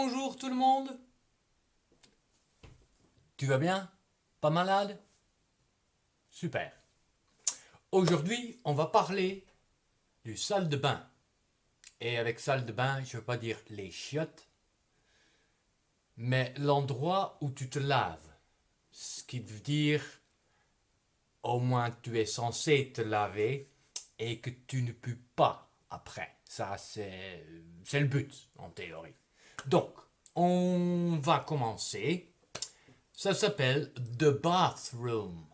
Bonjour tout le monde. Tu vas bien? Pas malade? Super. Aujourd'hui, on va parler du salle de bain. Et avec salle de bain, je ne veux pas dire les chiottes, mais l'endroit où tu te laves. Ce qui veut dire, au moins tu es censé te laver et que tu ne pues pas après. Ça, c'est le but, en théorie. Donc, on va commencer. Ça s'appelle The Bathroom,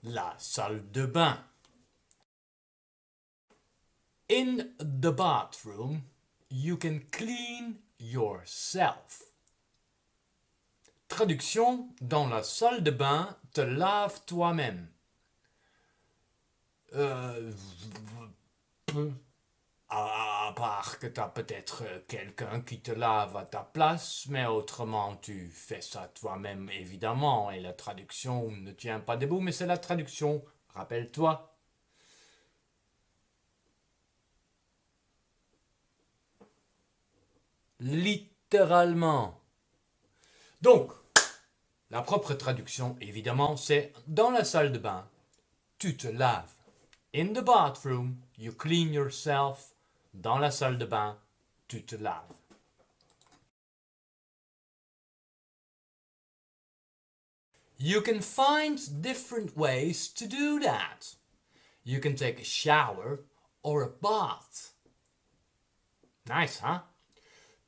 la salle de bain. In the bathroom, you can clean yourself. Traduction, dans la salle de bain, te lave toi-même. Euh, à part que tu as peut-être quelqu'un qui te lave à ta place, mais autrement tu fais ça toi-même évidemment, et la traduction ne tient pas debout, mais c'est la traduction, rappelle-toi. Littéralement. Donc, la propre traduction, évidemment, c'est dans la salle de bain, tu te laves. In the bathroom, you clean yourself. Dans la salle de bain, tu te laves. You can find different ways to do that. You can take a shower or a bath. Nice, hein?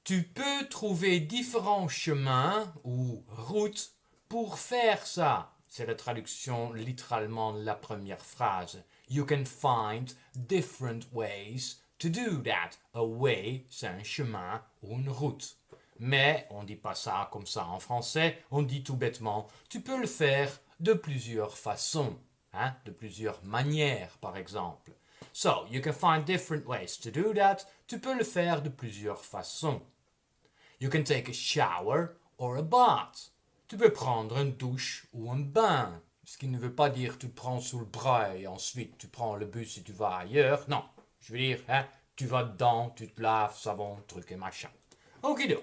Tu peux trouver différents chemins ou routes pour faire ça. C'est la traduction littéralement de la première phrase. You can find different ways to do that. A way, c'est un chemin ou une route. Mais on ne dit pas ça comme ça en français, on dit tout bêtement, tu peux le faire de plusieurs façons, hein, de plusieurs manières par exemple. So, you can find different ways to do that. Tu peux le faire de plusieurs façons. You can take a shower or a bath. Tu peux prendre une douche ou un bain. Ce qui ne veut pas dire tu prends sous le bras et ensuite tu prends le bus et tu vas ailleurs. Non, je veux dire, hein, tu vas dedans, tu te laves, savon, truc et machin. Okido.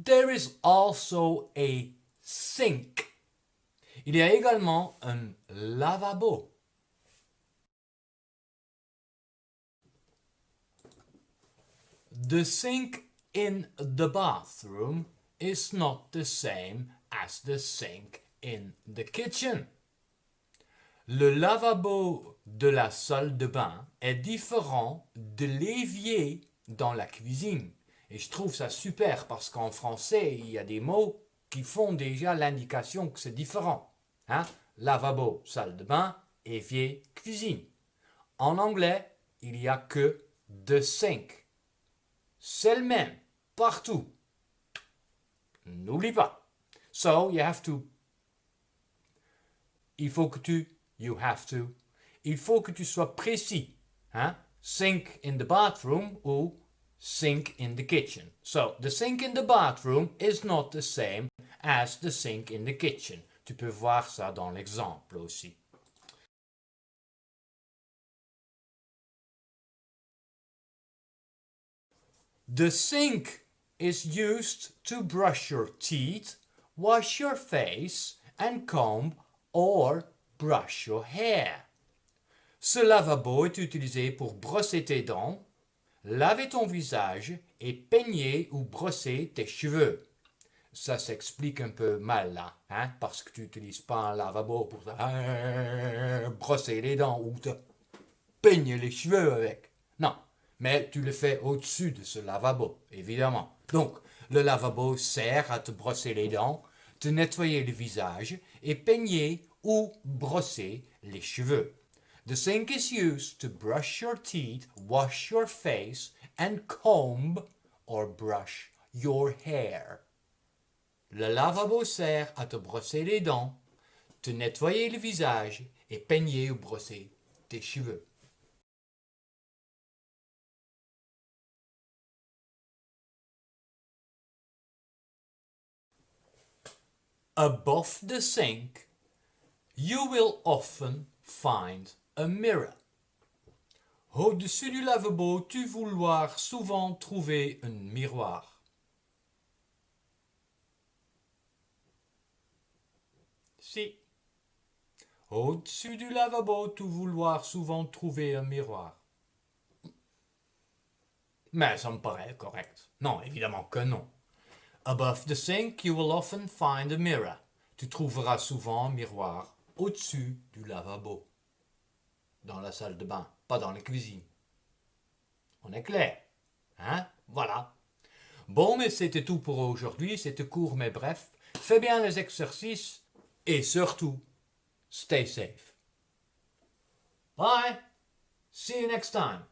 There is also a sink. Il y a également un lavabo. The sink in the bathroom is not the same as the sink in the kitchen. Le lavabo de la salle de bain est différent de l'évier dans la cuisine. Et je trouve ça super parce qu'en français, il y a des mots qui font déjà l'indication que c'est différent. Hein? Lavabo, salle de bain, évier, cuisine. En anglais, il n'y a que the sink. C'est le même, partout. N'oublie pas. So, you have to. Il faut que tu. You have to. Il faut que tu sois précis. Hein? Sink in the bathroom ou sink in the kitchen. So, the sink in the bathroom is not the same as the sink in the kitchen. Tu peux voir ça dans l'exemple aussi. The sink is used to brush your teeth, wash your face, and comb or brush your hair. Ce lavabo est utilisé pour brosser tes dents, laver ton visage et peigner ou brosser tes cheveux. Ça s'explique un peu mal là, hein, parce que tu n'utilises pas un lavabo pour brosser les dents ou te peigner les cheveux avec. Non, mais tu le fais au-dessus de ce lavabo, évidemment. Donc, le lavabo sert à te brosser les dents, te nettoyer le visage et peigner ou brosser les cheveux. The sink is used to brush your teeth, wash your face, and comb or brush your hair. Le lavabo sert à te brosser les dents, te nettoyer le visage et peigner ou brosser tes cheveux. Above the sink, You will often find a mirror. Au-dessus du lavabo, tu vouloir souvent trouver un miroir. Si. Au-dessus du lavabo, tu vouloir souvent trouver un miroir. Mais ça me paraît correct. Non, évidemment que non. Above the sink, you will often find a mirror. Tu trouveras souvent un miroir au-dessus du lavabo. Dans la salle de bain, pas dans la cuisine. On est clair, hein? Voilà. Bon, mais c'était tout pour aujourd'hui. C'était court mais bref. Fais bien les exercices et surtout, stay safe. Bye. See you next time.